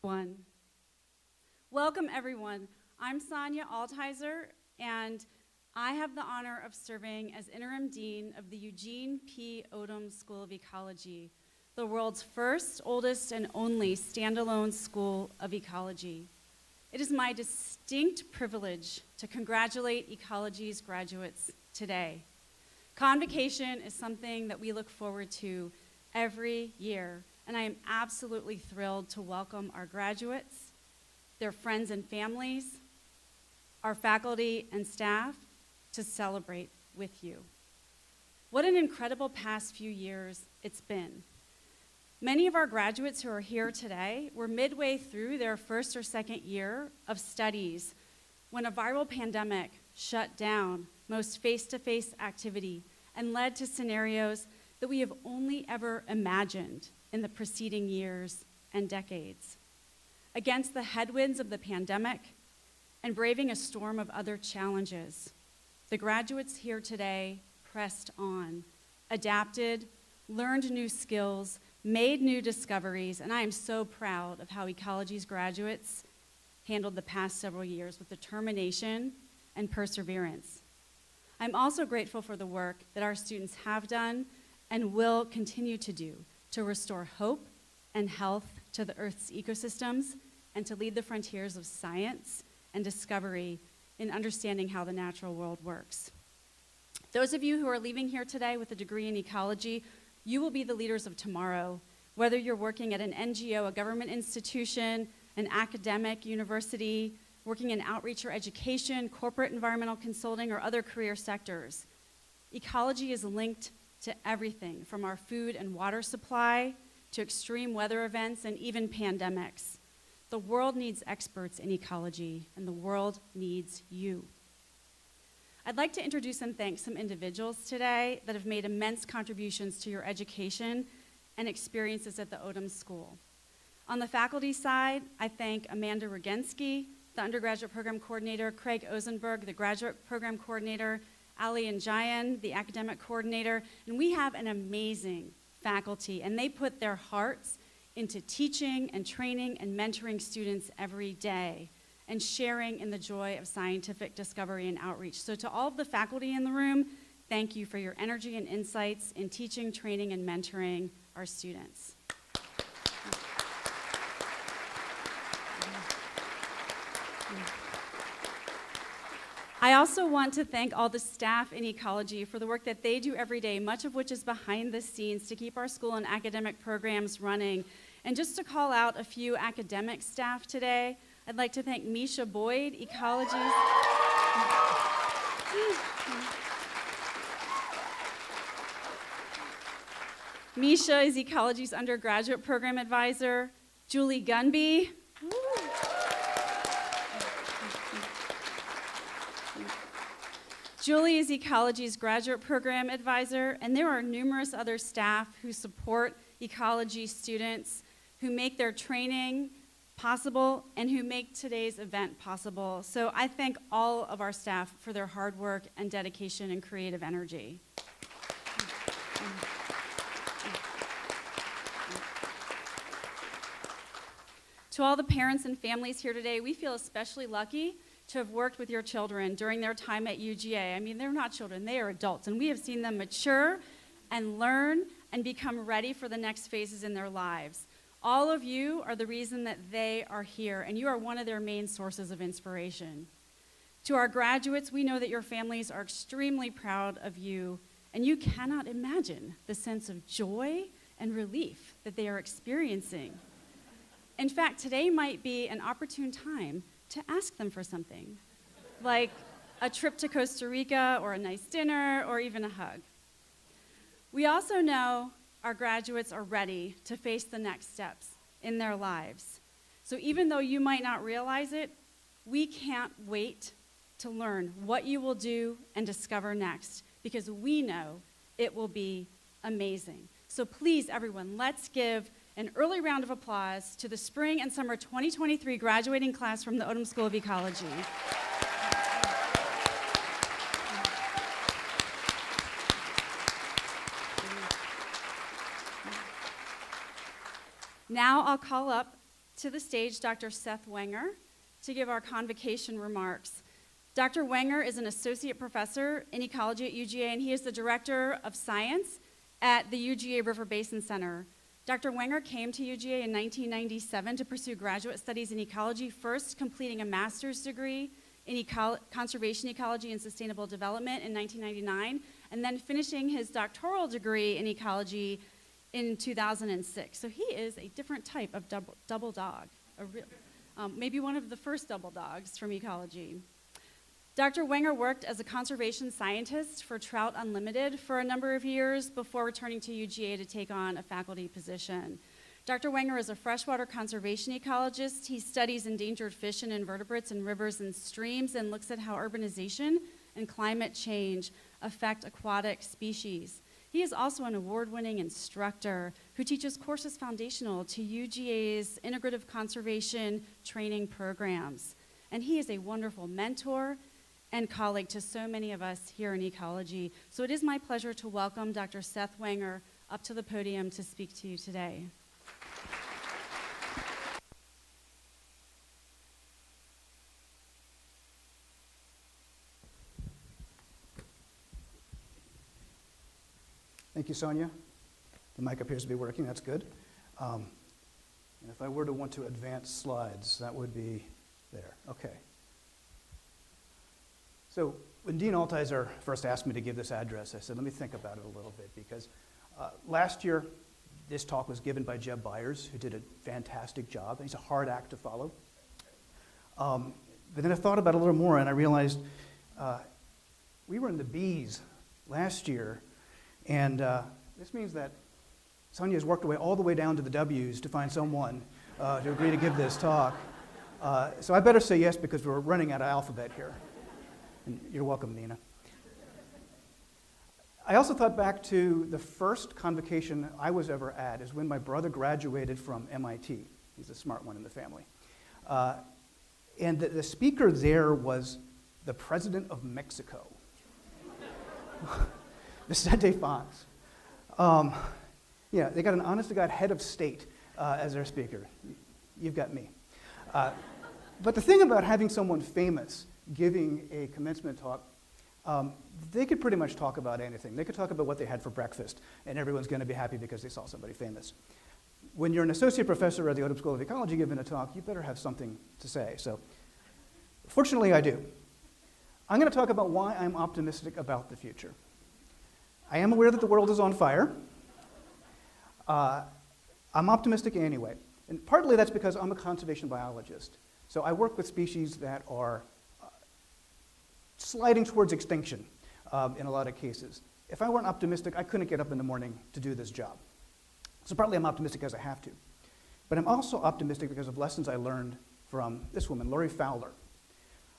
One. Welcome, everyone. I'm Sonia Altizer, and I have the honor of serving as Interim Dean of the Eugene P. Odom School of Ecology, the world's first, oldest, and only standalone school of ecology. It is my distinct privilege to congratulate Ecology's graduates today. Convocation is something that we look forward to every year, and I am absolutely thrilled to welcome our graduates, their friends and families, our faculty and staff to celebrate with you. What an incredible past few years it's been. Many of our graduates who are here today were midway through their first or second year of studies when a viral pandemic shut down most face-to-face activity and led to scenarios that we have only ever imagined in the preceding years and decades. Against the headwinds of the pandemic and braving a storm of other challenges, the graduates here today pressed on, adapted, learned new skills, made new discoveries, and I am so proud of how Ecology's graduates handled the past several years with determination and perseverance. I'm also grateful for the work that our students have done and will continue to do to restore hope and health to the Earth's ecosystems and to lead the frontiers of science and discovery in understanding how the natural world works. Those of you who are leaving here today with a degree in ecology, you will be the leaders of tomorrow, whether you're working at an NGO, a government institution, an academic university, working in outreach or education, corporate environmental consulting, or other career sectors. Ecology is linked to everything from our food and water supply to extreme weather events and even pandemics. The world needs experts in ecology, and the world needs you. I'd like to introduce and thank some individuals today that have made immense contributions to your education and experiences at the Odom School. On the faculty side, I thank Amanda Rogensky, the undergraduate program coordinator, Craig Ozenberg, the graduate program coordinator, Ali and Jayan, the academic coordinator, and we have an amazing faculty, and they put their hearts into teaching and training and mentoring students every day and sharing in the joy of scientific discovery and outreach. So to all of the faculty in the room, thank you for your energy and insights in teaching, training, and mentoring our students. I also want to thank all the staff in Ecology for the work that they do every day, much of which is behind the scenes to keep our school and academic programs running. And just to call out a few academic staff today, I'd like to thank Misha Boyd, Ecology's. Misha is Ecology's undergraduate program advisor. Julie Gunby. Julie is Ecology's graduate program advisor, and there are numerous other staff who support Ecology students, who make their training possible, and who make today's event possible. So I thank all of our staff for their hard work and dedication and creative energy. To all the parents and families here today, we feel especially lucky to have worked with your children during their time at UGA. I mean, they're not children, they are adults, and we have seen them mature and learn and become ready for the next phases in their lives. All of you are the reason that they are here, and you are one of their main sources of inspiration. To our graduates, we know that your families are extremely proud of you, and you cannot imagine the sense of joy and relief that they are experiencing. In fact, today might be an opportune time to ask them for something, like a trip to Costa Rica or a nice dinner or even a hug. We also know our graduates are ready to face the next steps in their lives. So even though you might not realize it, we can't wait to learn what you will do and discover next, because we know it will be amazing. So please, everyone, let's give an early round of applause to the spring and summer 2023 graduating class from the Odom School of Ecology. Now I'll call up to the stage Dr. Seth Wenger to give our convocation remarks. Dr. Wenger is an associate professor in ecology at UGA, and he is the director of science at the UGA River Basin Center. Dr. Wenger came to UGA in 1997 to pursue graduate studies in ecology, first completing a master's degree in conservation ecology and sustainable development in 1999, and then finishing his doctoral degree in ecology in 2006. So he is a different type of double dog, maybe one of the first double dogs from ecology. Dr. Wenger worked as a conservation scientist for Trout Unlimited for a number of years before returning to UGA to take on a faculty position. Dr. Wenger is a freshwater conservation ecologist. He studies endangered fish and invertebrates in rivers and streams and looks at how urbanization and climate change affect aquatic species. He is also an award-winning instructor who teaches courses foundational to UGA's integrative conservation training programs. And he is a wonderful mentor and colleague to so many of us here in ecology. So it is my pleasure to welcome Dr. Seth Wenger up to the podium to speak to you today. Thank you, Sonia. The mic appears to be working, that's good. And if I were to want to advance slides, that would be there, okay. So when Dean Altizer first asked me to give this address, I said, let me think about it a little bit, because last year, this talk was given by Jeb Byers, who did a fantastic job. He's a hard act to follow. But then I thought about it a little more, and I realized we were in the B's last year, and this means that Sonia has worked all the way down to the W's to find someone to agree to give this talk. So I better say yes, because we're running out of alphabet here. And you're welcome, Nina. I also thought back to the first convocation I was ever at, is when my brother graduated from MIT. He's the smart one in the family. And the speaker there was the president of Mexico, Vicente Fox. Yeah, they got an honest-to-God head of state as their speaker. You've got me. But the thing about having someone famous giving a commencement talk, they could pretty much talk about anything. They could talk about what they had for breakfast, and everyone's going to be happy because they saw somebody famous. When you're an associate professor at the Odom School of Ecology giving a talk, you better have something to say. So, fortunately, I do. I'm going to talk about why I'm optimistic about the future. I am aware that the world is on fire. I'm optimistic anyway. And partly that's because I'm a conservation biologist. So I work with species that are sliding towards extinction in a lot of cases. If I weren't optimistic, I couldn't get up in the morning to do this job. So partly I'm optimistic because I have to. But I'm also optimistic because of lessons I learned from this woman, Lori Fowler.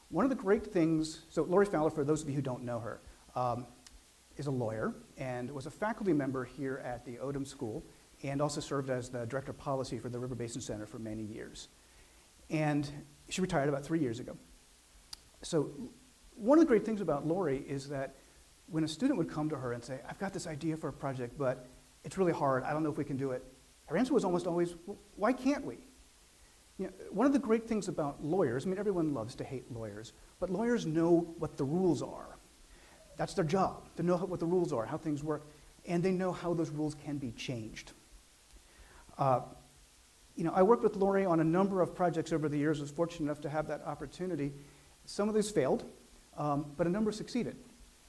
One of the great things, so Lori Fowler, for those of you who don't know her, is a lawyer and was a faculty member here at the Odom School and also served as the director of policy for the River Basin Center for many years. And she retired about 3 years ago. So one of the great things about Lori is that when a student would come to her and say, I've got this idea for a project, but it's really hard, I don't know if we can do it, her answer was almost always, well, why can't we? You know, one of the great things about lawyers, I mean, everyone loves to hate lawyers, but lawyers know what the rules are. That's their job, to know what the rules are, how things work, and they know how those rules can be changed. You know, I worked with Lori on a number of projects over the years. I was fortunate enough to have that opportunity. Some of these failed, but a number succeeded.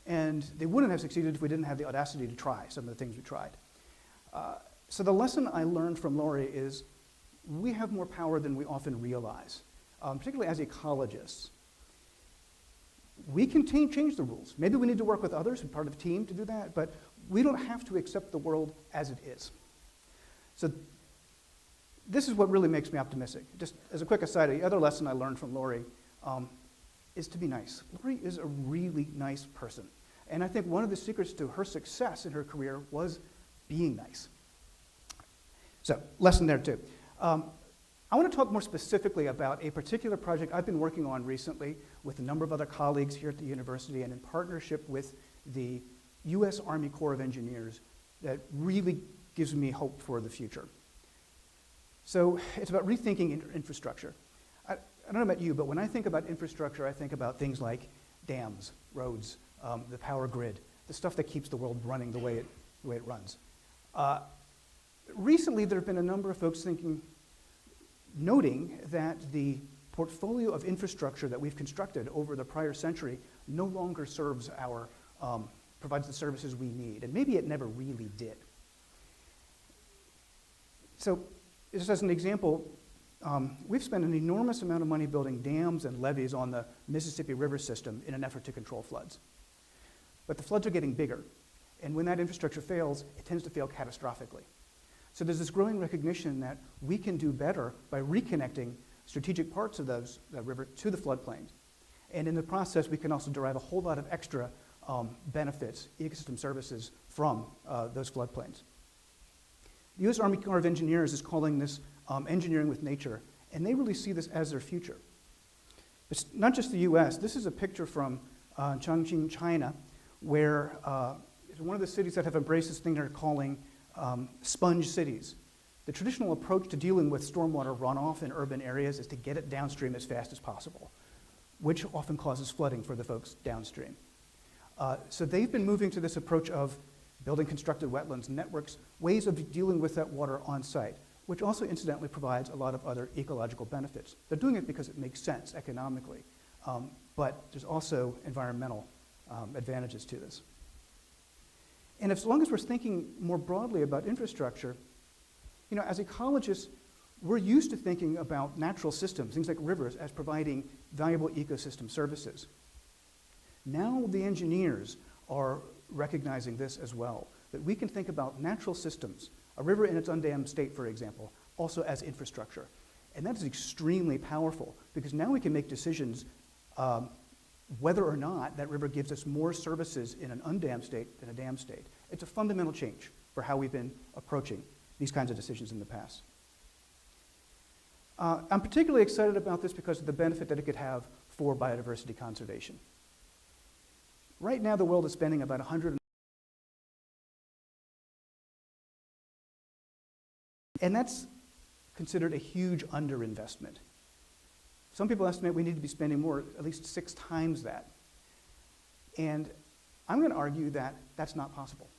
And they wouldn't have succeeded if we didn't have the audacity to try some of the things we tried. So the lesson I learned from Lori is we have more power than we often realize, particularly as ecologists. We can change the rules. Maybe we need to work with others and part of a team to do that, but we don't have to accept the world as it is. So this is what really makes me optimistic. Just as a quick aside, the other lesson I learned from Lori is to be nice. Lori is a really nice person. And I think one of the secrets to her success in her career was being nice. So, lesson there too. I want to talk more specifically about a particular project I've been working on recently with a number of other colleagues here at the university and in partnership with the U.S. Army Corps of Engineers that really gives me hope for the future. So it's about rethinking infrastructure. I don't know about you, but when I think about infrastructure, I think about things like dams, roads, the power grid, the stuff that keeps the world running the way it runs. Recently, there have been a number of folks noting that the portfolio of infrastructure that we've constructed over the prior century no longer serves provides the services we need, and maybe it never really did. So, just as an example, we've spent an enormous amount of money building dams and levees on the Mississippi River system in an effort to control floods. But the floods are getting bigger, and when that infrastructure fails, it tends to fail catastrophically. So there's this growing recognition that we can do better by reconnecting strategic parts of that river to the floodplains. And in the process, we can also derive a whole lot of extra benefits, ecosystem services from those floodplains. The U.S. Army Corps of Engineers is calling this engineering with nature, and they really see this as their future. It's not just the U.S. This is a picture from Chongqing, China, where it's one of the cities that have embraced this thing they're calling sponge cities. The traditional approach to dealing with stormwater runoff in urban areas is to get it downstream as fast as possible, which often causes flooding for the folks downstream. So they've been moving to this approach of building constructed wetlands networks, ways of dealing with that water on site, which also incidentally provides a lot of other ecological benefits. They're doing it because it makes sense economically, but there's also environmental advantages to this. And as long as we're thinking more broadly about infrastructure, you know, as ecologists, we're used to thinking about natural systems, things like rivers, as providing valuable ecosystem services. Now the engineers are recognizing this as well, that we can think about natural systems, a river in its undammed state, for example, also as infrastructure. And that is extremely powerful, because now we can make decisions whether or not that river gives us more services in an undammed state than a dammed state. It's a fundamental change for how we've been approaching these kinds of decisions in the past. I'm particularly excited about this because of the benefit that it could have for biodiversity conservation. Right now, the world is spending about and that's considered a huge underinvestment. Some people estimate we need to be spending more, at least 6 times that. And I'm going to argue that that's not possible.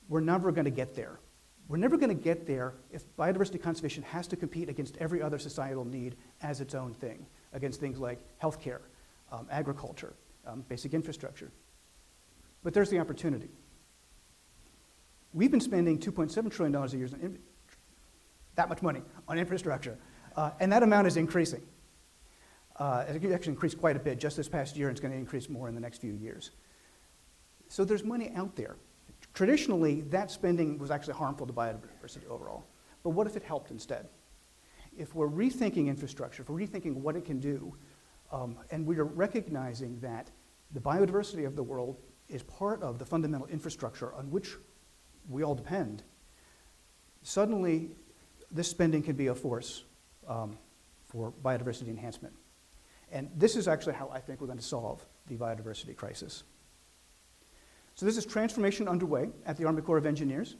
We're never going to get there. We're never going to get there if biodiversity conservation has to compete against every other societal need as its own thing, against things like healthcare, agriculture, basic infrastructure. But there's the opportunity. We've been spending $2.7 trillion a year, that much money on infrastructure, and that amount is increasing. It actually increased quite a bit just this past year, and it's going to increase more in the next few years. So there's money out there. Traditionally, that spending was actually harmful to biodiversity overall. But what if it helped instead? If we're rethinking infrastructure, if we're rethinking what it can do, and we are recognizing that the biodiversity of the world is part of the fundamental infrastructure on which we all depend, suddenly this spending can be a force for biodiversity enhancement. And this is actually how I think we're going to solve the biodiversity crisis. So this is transformation underway at the Army Corps of Engineers.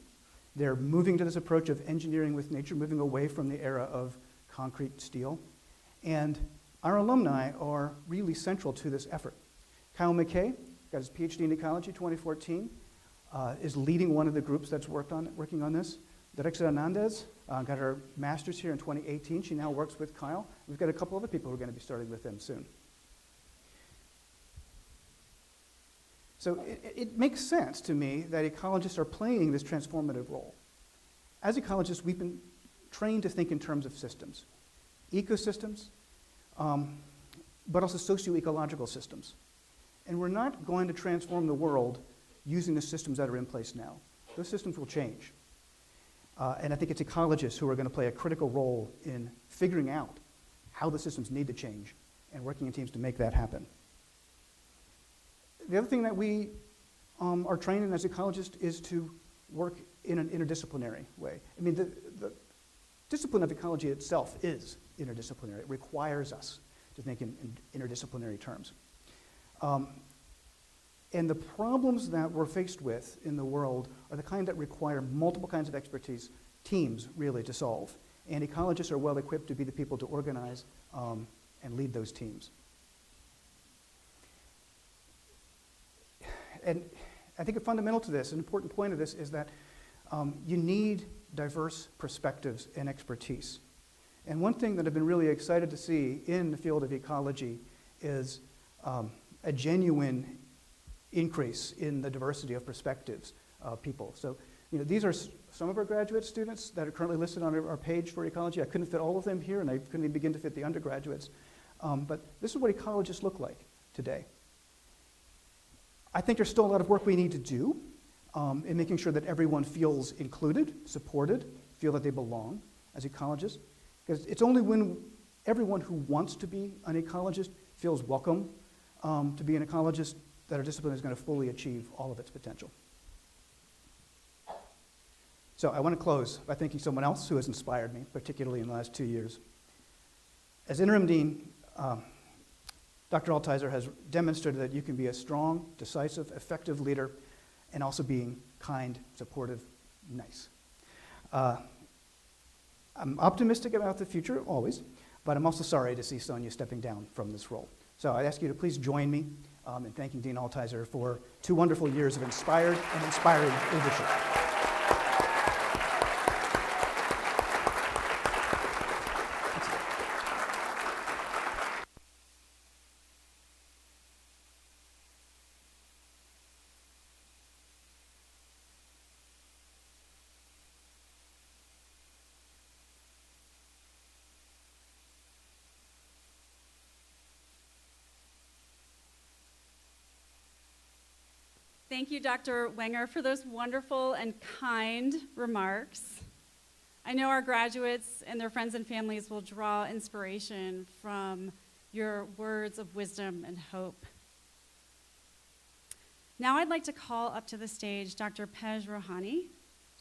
They're moving to this approach of engineering with nature, moving away from the era of concrete steel. And our alumni are really central to this effort. Kyle McKay got his PhD in ecology 2014, is leading one of the groups that's working on this. Director Hernandez got her master's here in 2018. She now works with Kyle. We've got a couple other people who are going to be starting with them soon. So it makes sense to me that ecologists are playing this transformative role. As ecologists, we've been trained to think in terms of systems, ecosystems, but also socio-ecological systems. And we're not going to transform the world using the systems that are in place now. Those systems will change. And I think it's ecologists who are going to play a critical role in figuring out how the systems need to change and working in teams to make that happen. The other thing that we are trained in as ecologists is to work in an interdisciplinary way. I mean, the discipline of ecology itself is interdisciplinary. It requires us to think in interdisciplinary terms. And the problems that we're faced with in the world are the kind that require multiple kinds of expertise, teams really, to solve. and ecologists are well equipped to be the people to organize and lead those teams. And I think a fundamental to this, an important point of this, is that you need diverse perspectives and expertise. And one thing that I've been really excited to see in the field of ecology is a genuine increase in the diversity of perspectives of people. So, these are some of our graduate students that are currently listed on our page for ecology. I couldn't fit all of them here, and I couldn't even begin to fit the undergraduates. But this is what ecologists look like today. I think there's still a lot of work we need to do in making sure that everyone feels included, supported, feel that they belong as ecologists. Because it's only when everyone who wants to be an ecologist feels welcome to be an ecologist that our discipline is going to fully achieve all of its potential. So I want to close by thanking someone else who has inspired me, particularly in the last 2 years. As interim dean, Dr. Altizer has demonstrated that you can be a strong, decisive, effective leader and also being kind, supportive, nice. I'm optimistic about the future, always, but I'm also sorry to see Sonia stepping down from this role. So I ask you to please join me in thanking Dean Altizer for 2 wonderful years of inspired and inspiring leadership. Thank you, Dr. Wenger, for those wonderful and kind remarks. I know our graduates and their friends and families will draw inspiration from your words of wisdom and hope. Now I'd like to call up to the stage Dr. Pej Rohani.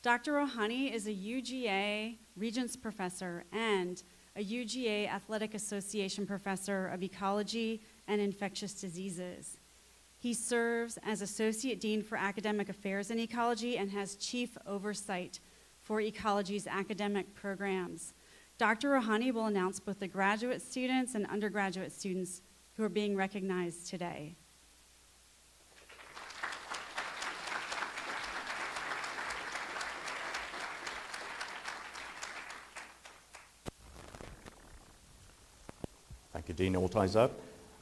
Dr. Rohani is a UGA Regents Professor and a UGA Athletic Association Professor of Ecology and Infectious Diseases. He serves as Associate Dean for Academic Affairs in Ecology and has chief oversight for Ecology's academic programs. Dr. Rohani will announce both the graduate students and undergraduate students who are being recognized today. Thank you, Dean Altizer.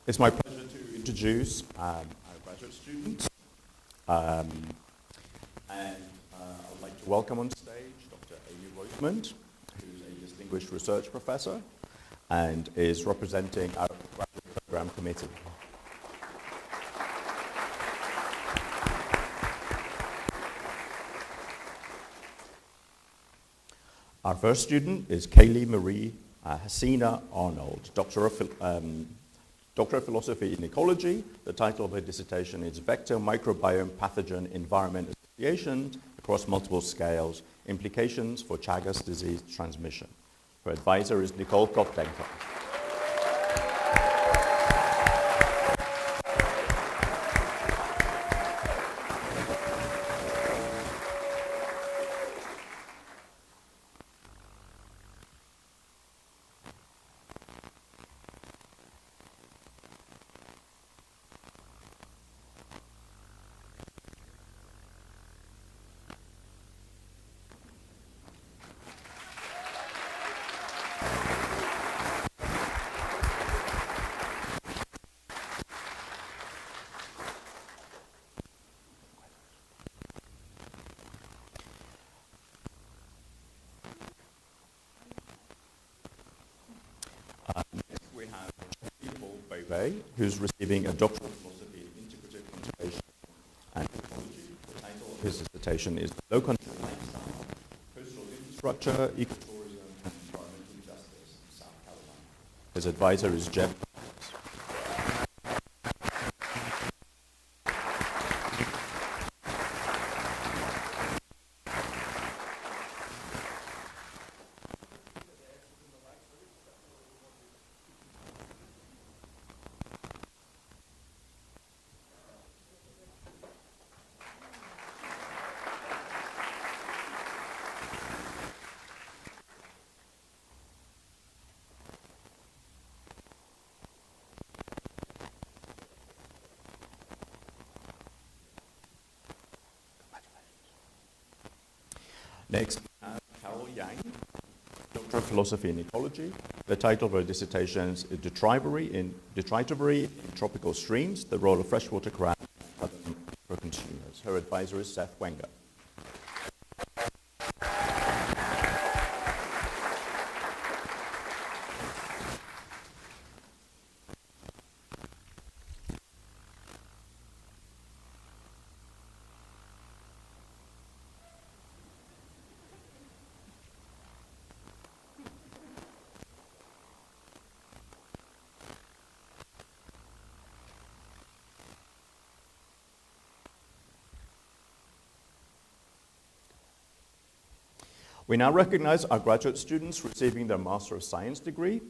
It's my pleasure to introduce our graduate students. I would like to welcome on stage Dr. Amy Rosemond, who's a distinguished research professor and is representing our graduate program committee. Our first student is Kaylee Marie Hasina Arnold, Doctor of Philosophy in Ecology. The title of her dissertation is Vector Microbiome Pathogen Environment Associations Across Multiple Scales, Implications for Chagas Disease Transmission. Her advisor is Nicole Koptenko. Who's receiving a Doctor of Philosophy in Integrative Conservation and Ecology. The title of his dissertation is Low Country Lifestyle, Coastal Infrastructure, Ecotourism, and Environmental Justice in South Carolina. His advisor is Jeb. Next, we have Carol Yang, Doctor of Philosophy in Ecology. The title of her dissertation is Detritivore in Tropical Streams, the Role of Freshwater Crab for Consumers. Her advisor is Seth Wenger. We now recognize our graduate students receiving their Master of Science degree.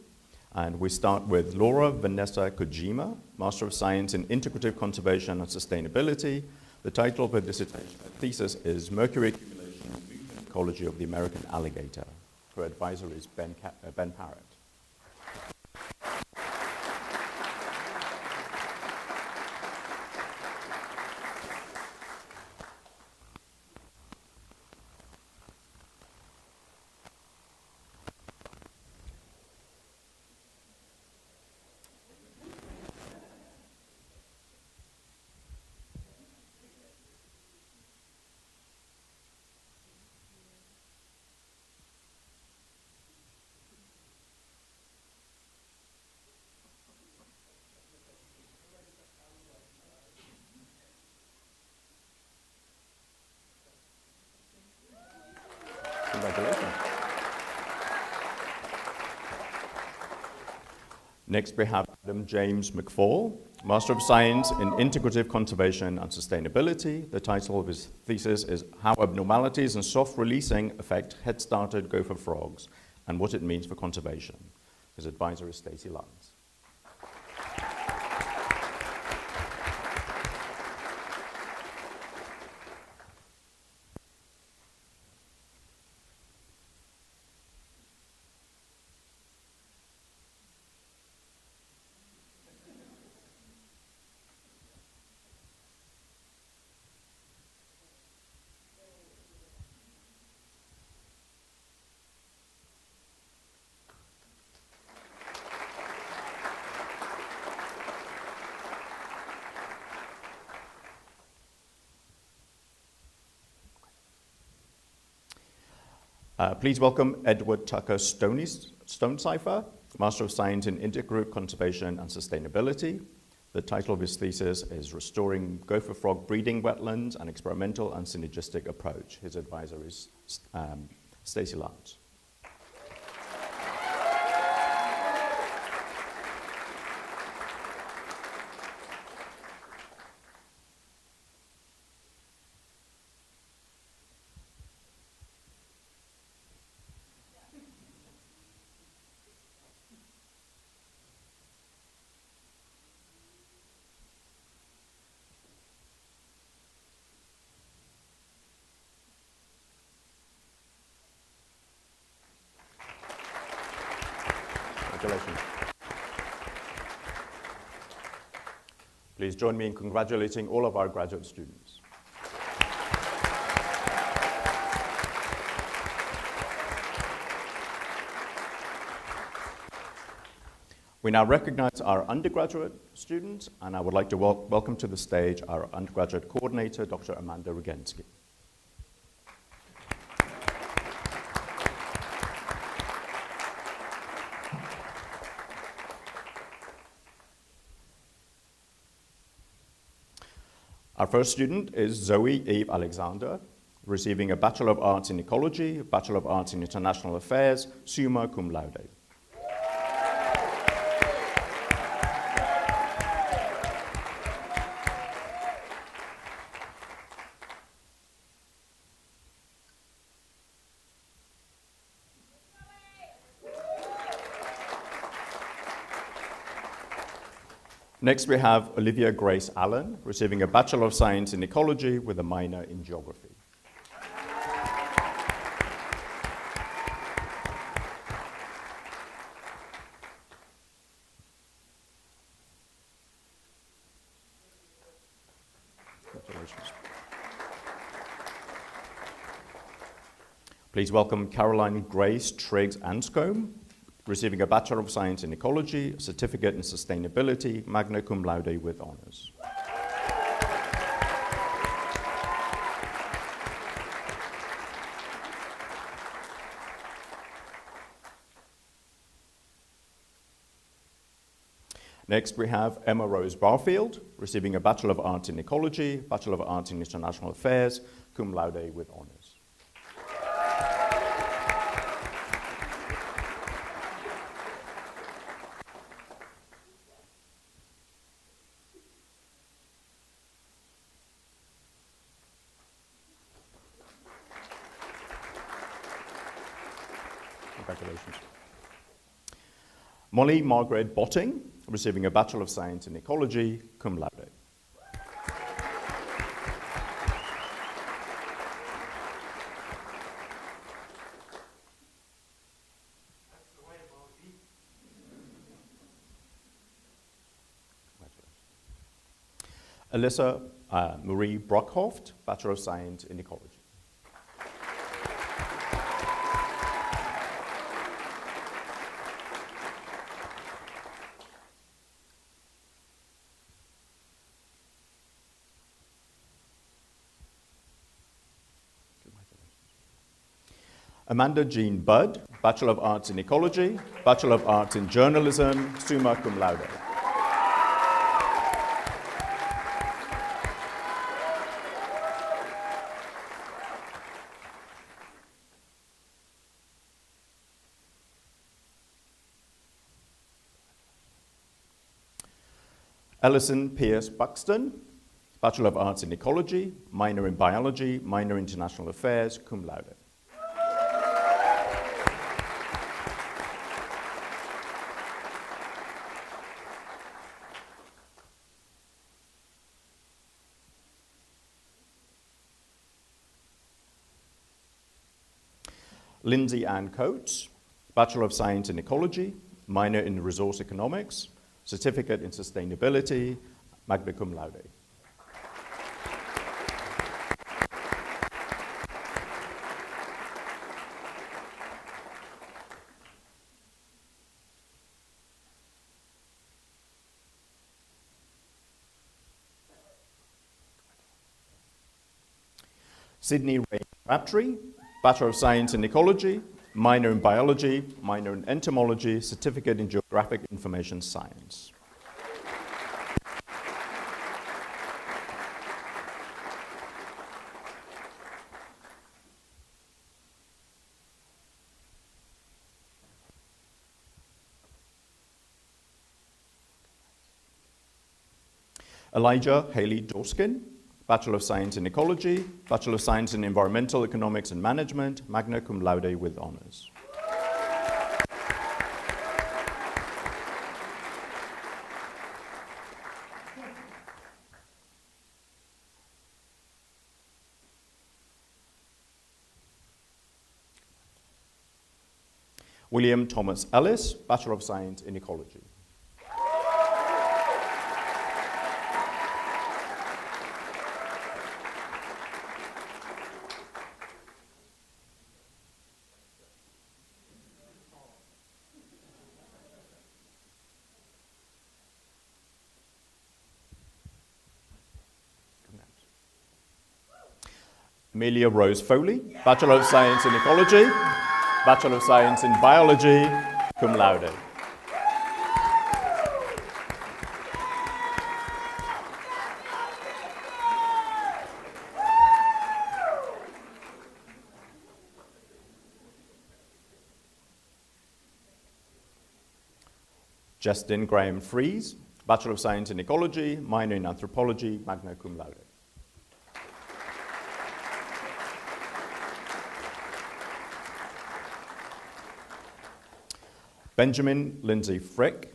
And we start with Laura Vanessa Kojima, Master of Science in Integrative Conservation and Sustainability. The title of her dissertation thesis is Mercury Accumulation and Movement Ecology of the American Alligator. Her advisor is Ben Parrott. Congratulations. Next, we have Adam James McFall, Master of Science in Integrative Conservation and Sustainability. The title of his thesis is How Abnormalities in Soft Releasing Affect Head-Started Gopher Frogs and What It Means for Conservation. His advisor is Stacey Lyons. Please welcome Edward Tucker Stonecipher, Master of Science in Integrative Conservation and Sustainability. The title of his thesis is Restoring Gopher Frog Breeding Wetlands, an Experimental and Synergistic Approach. His advisor is Stacey Lyons. Congratulations. Please join me in congratulating all of our graduate students. We now recognize our undergraduate students, and I would like to welcome to the stage our undergraduate coordinator, Dr. Amanda Rogensky. Our first student is Zoe Eve Alexander, receiving a Bachelor of Arts in Ecology, a Bachelor of Arts in International Affairs, summa cum laude. Next, we have Olivia Grace Allen, receiving a Bachelor of Science in Ecology with a minor in Geography. Congratulations. Please welcome Caroline Grace Triggs Anscombe, receiving a Bachelor of Science in Ecology, a Certificate in Sustainability, magna cum laude with honors. Next, we have Emma Rose Barfield, receiving a Bachelor of Arts in Ecology, Bachelor of Arts in International Affairs, cum laude with honors. Congratulations. Molly Margaret Botting, receiving a Bachelor of Science in Ecology, cum laude. Alyssa Marie Brockhoft, Bachelor of Science in Ecology. Amanda Jean Budd, Bachelor of Arts in Ecology, Bachelor of Arts in Journalism, summa cum laude. Alison Pierce Buxton, Bachelor of Arts in Ecology, minor in Biology, minor in International Affairs, cum laude. Lindsay Ann Coates, Bachelor of Science in Ecology, minor in Resource Economics, Certificate in Sustainability, magna cum laude. Sydney Ray Crabtree, Bachelor of Science in Ecology, minor in Biology, minor in Entomology, Certificate in Geographic Information Science. Elijah Haley Dorskin, Bachelor of Science in Ecology, Bachelor of Science in Environmental Economics and Management, magna cum laude with honors. William Thomas Ellis, Bachelor of Science in Ecology. Amelia Rose Foley, Bachelor of Science in Ecology, Bachelor of Science in Biology, cum laude. Justin Graham Fries, Bachelor of Science in Ecology, minor in Anthropology, magna cum laude. Benjamin Lindsay Frick,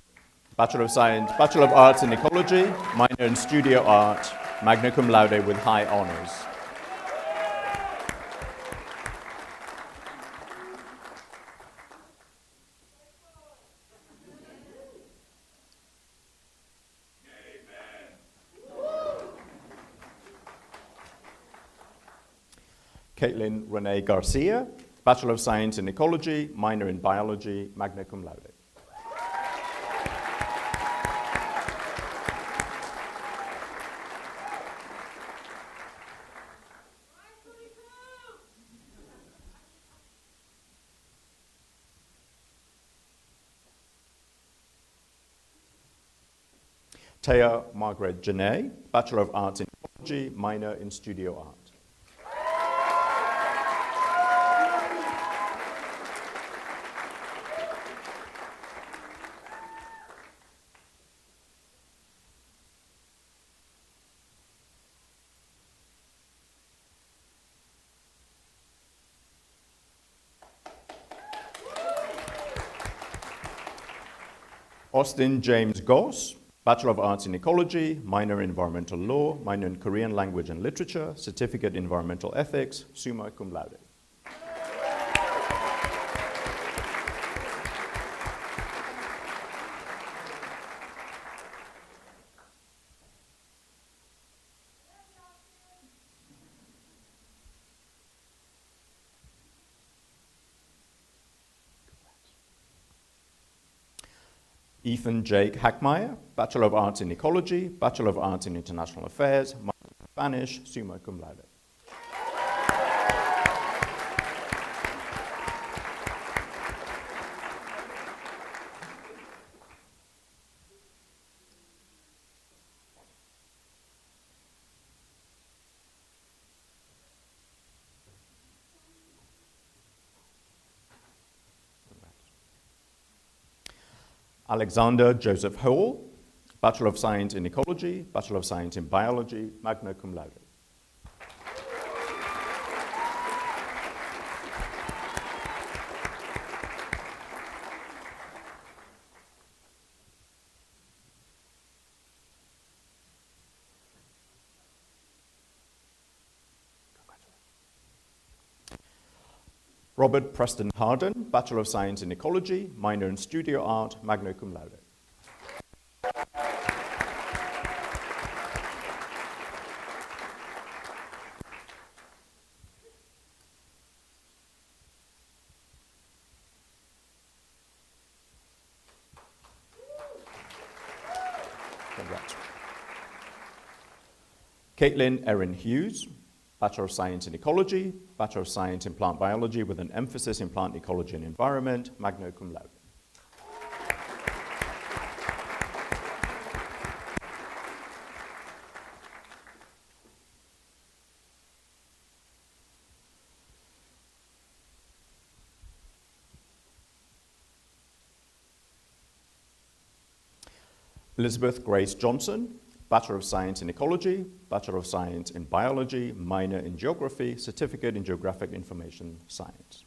Bachelor of Science, Bachelor of Arts in Ecology, minor in Studio Art, magna cum laude with high honors. Caitlin Renee Garcia, Bachelor of Science in Ecology, minor in Biology, magna cum laude. Taya Margaret Janae, Bachelor of Arts in Ecology, minor in Studio Art. Austin James Goss, Bachelor of Arts in Ecology, minor in Environmental Law, minor in Korean Language and Literature, Certificate in Environmental Ethics, summa cum laude. Ethan Jake Hackmeyer, Bachelor of Arts in Ecology, Bachelor of Arts in International Affairs, minor in Spanish, summa cum laude. Alexander Joseph Hall, Bachelor of Science in Ecology, Bachelor of Science in Biology, magna cum laude. Robert Preston Harden, Bachelor of Science in Ecology, minor in Studio Art, magna cum laude. Congrats. Caitlin Erin Hughes, Bachelor of Science in Ecology, Bachelor of Science in Plant Biology with an emphasis in plant ecology and environment, magna cum laude. Elizabeth Grace Johnson, Bachelor of Science in Ecology, Bachelor of Science in Biology, minor in Geography, Certificate in Geographic Information Science.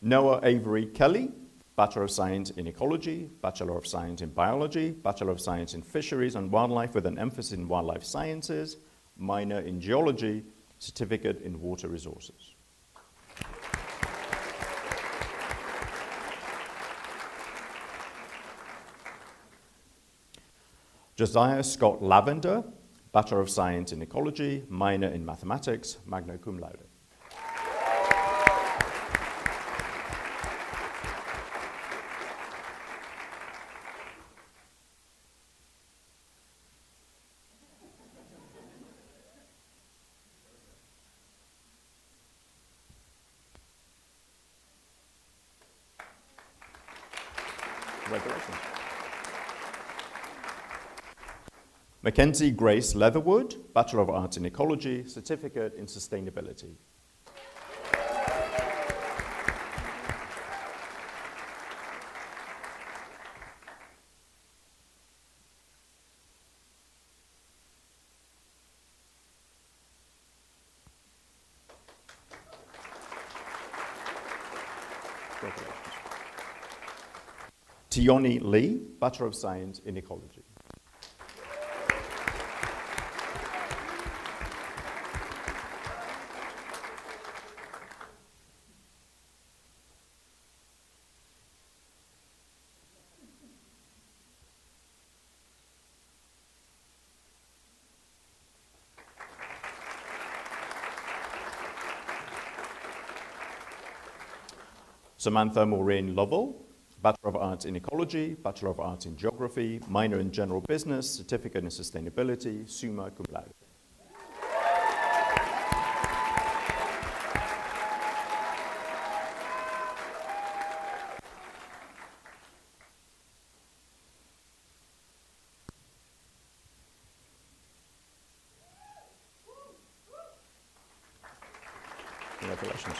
Noah Avery Kelly, Bachelor of Science in Ecology, Bachelor of Science in Biology, Bachelor of Science in Fisheries and Wildlife with an emphasis in Wildlife Sciences, minor in Geology, Certificate in Water Resources. Josiah Scott Lavender, Bachelor of Science in Ecology, minor in Mathematics, magna cum laude. Congratulations. Mackenzie Grace Leatherwood, Bachelor of Arts in Ecology, Certificate in Sustainability. Congratulations. Tioni Lee, Bachelor of Science in Ecology. Samantha Maureen Lovell, Bachelor of Arts in Ecology, Bachelor of Arts in Geography, minor in General Business, Certificate in Sustainability, summa cum laude. Congratulations.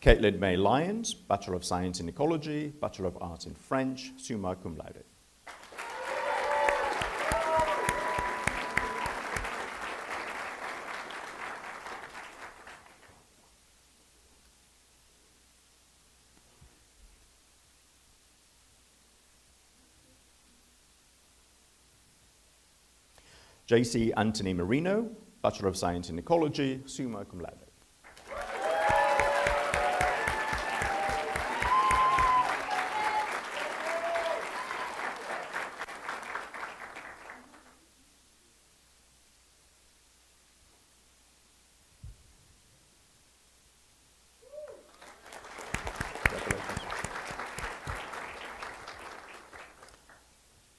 Caitlin May Lyons, Bachelor of Science in Ecology, Bachelor of Arts in French, summa cum laude. JC Anthony Marino, Bachelor of Science in Ecology, summa cum laude.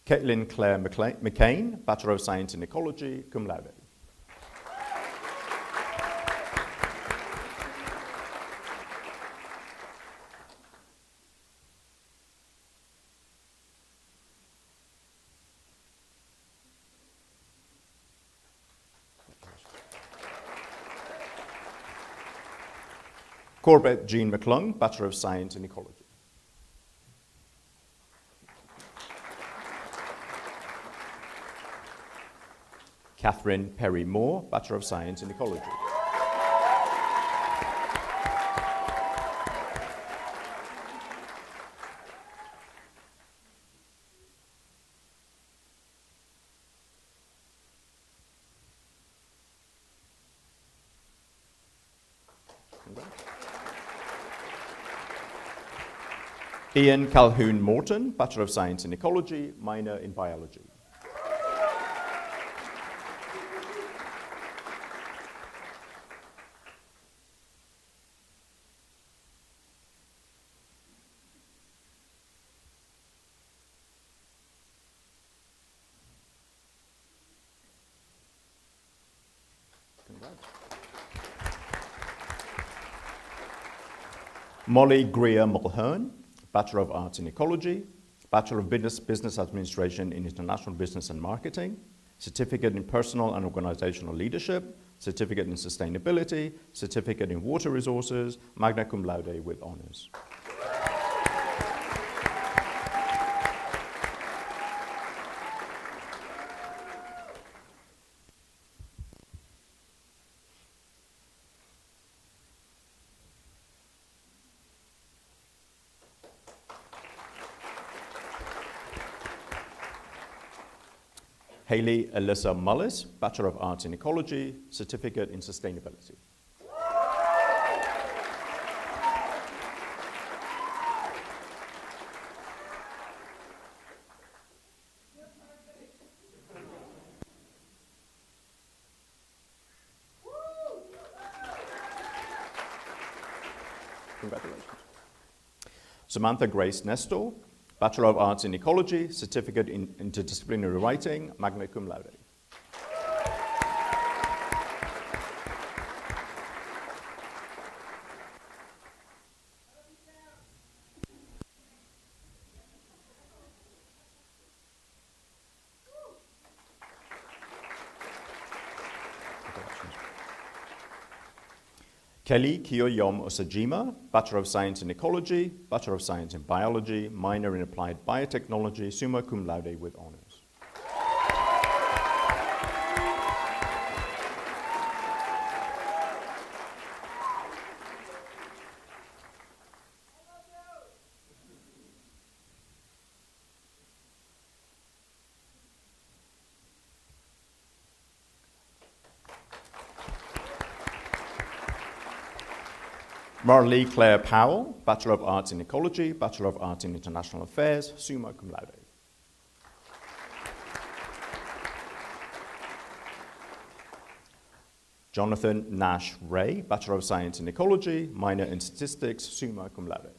Caitlin Claire McCain, Bachelor of Science in Ecology, cum laude. Corbett Jean McClung, Bachelor of Science in Ecology. Catherine Perry Moore, Bachelor of Science in Ecology. Ian Calhoun Morton, Bachelor of Science in Ecology, minor in Biology. Molly Greer Mulhern, Bachelor of Arts in Ecology, Bachelor of Business Administration in International Business and Marketing, Certificate in Personal and Organizational Leadership, Certificate in Sustainability, Certificate in Water Resources, magna cum laude with honors. Haley Alyssa Mullis, Bachelor of Arts in Ecology, Certificate in Sustainability. Congratulations. Samantha Grace Nestor, Bachelor of Arts in Ecology, Certificate in Interdisciplinary Writing, magna cum laude. Kelly Kiyoyom Osajima, Bachelor of Science in Ecology, Bachelor of Science in Biology, minor in Applied Biotechnology, summa cum laude with honors. Marlee Claire Powell, Bachelor of Arts in Ecology, Bachelor of Arts in International Affairs, summa cum laude. Jonathan Nash Ray, Bachelor of Science in Ecology, minor in Statistics, summa cum laude.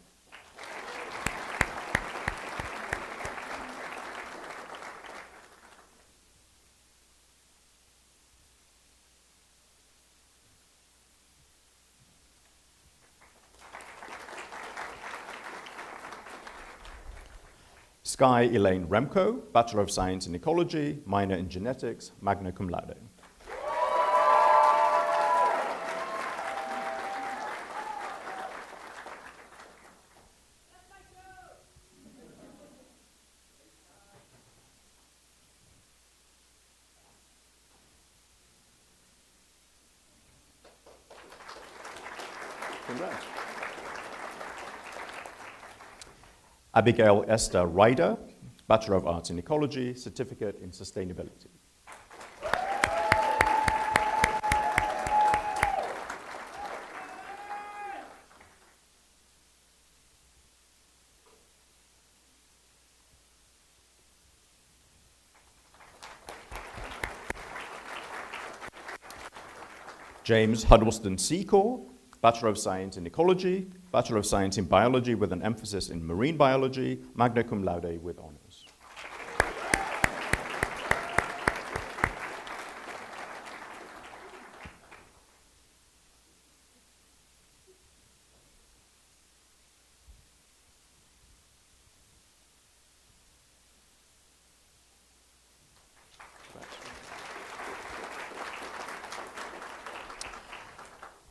Sky Elaine Remco, Bachelor of Science in Ecology, minor in Genetics, magna cum laude. Congrats. Abigail Esther Ryder, Bachelor of Arts in Ecology, Certificate in Sustainability. James Huddleston Secor, Bachelor of Science in Ecology, Bachelor of Science in Biology with an emphasis in marine biology, magna cum laude with honors.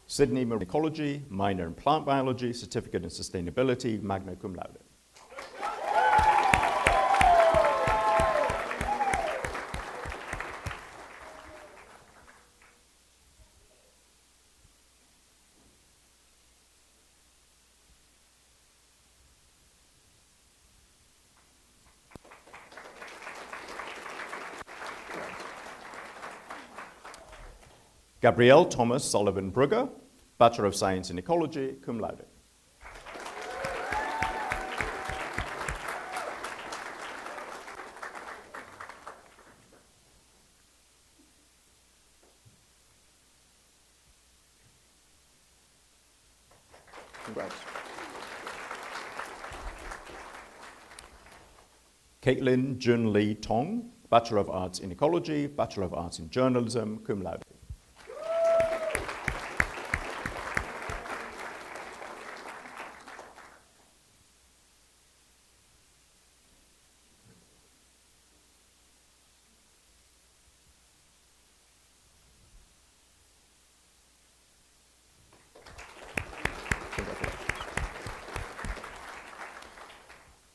Sydney Marine Ecology, minor in plant biology, certificate in sustainability, magna cum laude. Gabrielle Thomas Sullivan Brugger, Bachelor of Science in Ecology, cum laude. Congrats. Caitlin Jun Lee Tong, Bachelor of Arts in Ecology, Bachelor of Arts in Journalism, cum laude.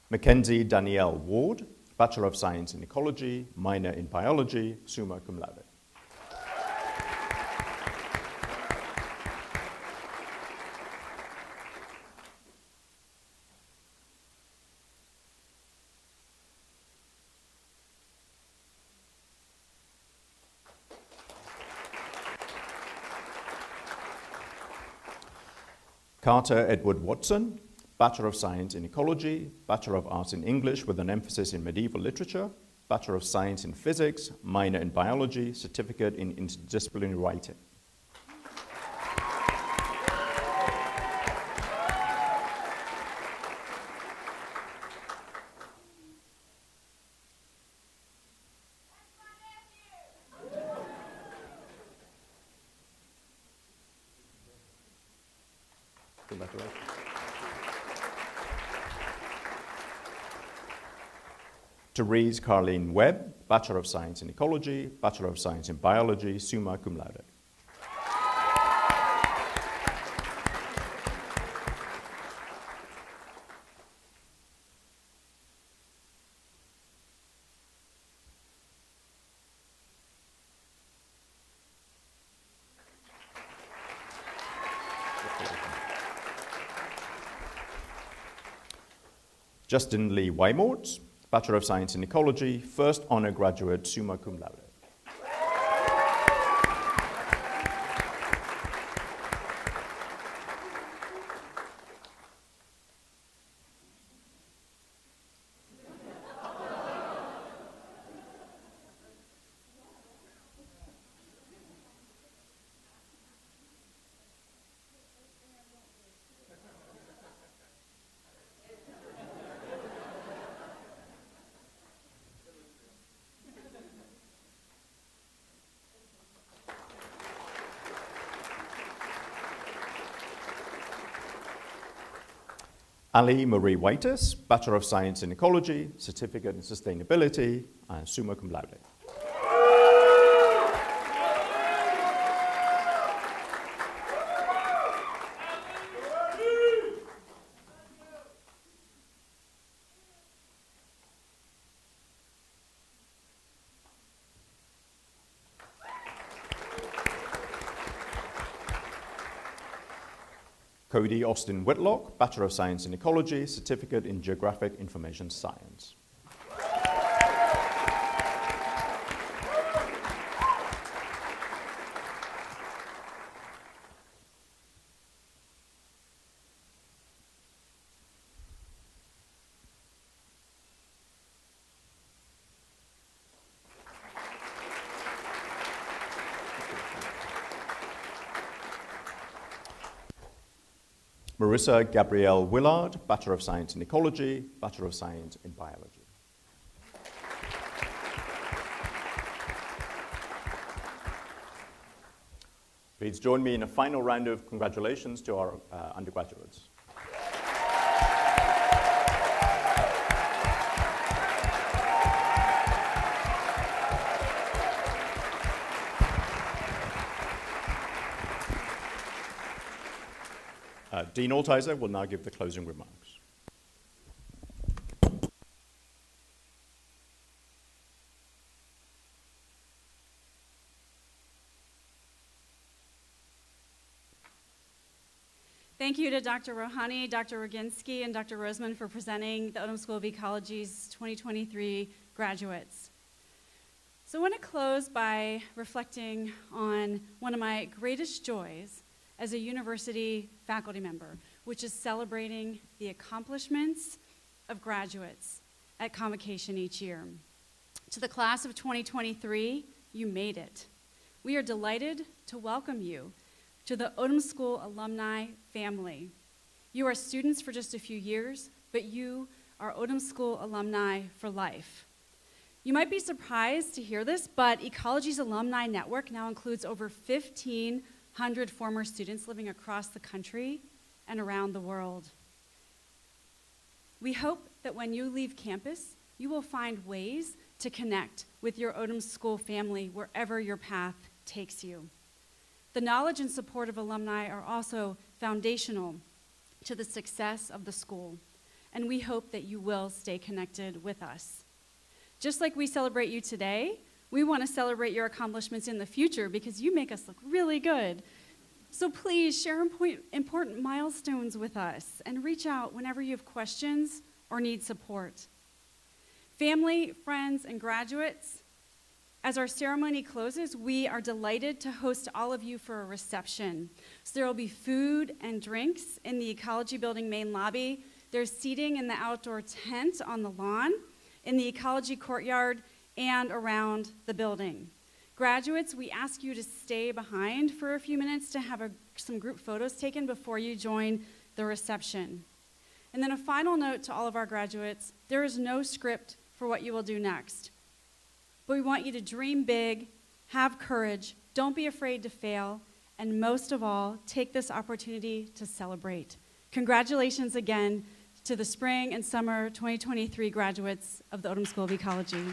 Mackenzie Danielle Ward, Bachelor of Science in Ecology, minor in Biology, summa cum laude. Carter Edward Watson, Bachelor of Science in Ecology, Bachelor of Arts in English with an emphasis in medieval literature, Bachelor of Science in Physics, minor in Biology, certificate in interdisciplinary writing. Congratulations. Therese Carleen Webb, Bachelor of Science in Ecology, Bachelor of Science in Biology, summa cum laude. Justin Lee Wymort, Bachelor of Science in Ecology, first honor graduate, summa cum laude. Ali Marie Waitis, Bachelor of Science in Ecology, Certificate in Sustainability, summa cum laude. Cody Austin Whitlock, Bachelor of Science in Ecology, Certificate in Geographic Information Science. Marissa Gabrielle Willard, Bachelor of Science in Ecology, Bachelor of Science in Biology. Please join me in a final round of congratulations to our undergraduates. Dean Altizer will now give the closing remarks. Thank you to Dr. Rohani, Dr. Roginski, and Dr. Roseman for presenting the Odom School of Ecology's 2023 graduates. So I want to close by reflecting on one of my greatest joys as a university faculty member, which is celebrating the accomplishments of graduates at Convocation each year. To the class of 2023, you made it. We are delighted to welcome you to the Odom School alumni family. You are students for just a few years, but you are Odom School alumni for life. You might be surprised to hear this, but Ecology's alumni network now includes over 1,500 former students living across the country and around the world. We hope that when you leave campus, you will find ways to connect with your Odom School family wherever your path takes you. The knowledge and support of alumni are also foundational to the success of the school, and we hope that you will stay connected with us. Just like we celebrate you today, we want to celebrate your accomplishments in the future because you make us look really good. So please share important milestones with us and reach out whenever you have questions or need support. Family, friends, and graduates, as our ceremony closes, we are delighted to host all of you for a reception. So there will be food and drinks in the Ecology Building main lobby. There's seating in the outdoor tent on the lawn, in the Ecology courtyard, and around the building. Graduates, we ask you to stay behind for a few minutes to have some group photos taken before you join the reception. And then a final note to all of our graduates, there is no script for what you will do next. But we want you to dream big, have courage, don't be afraid to fail, and most of all, take this opportunity to celebrate. Congratulations again to the spring and summer 2023 graduates of the Odom School of Ecology.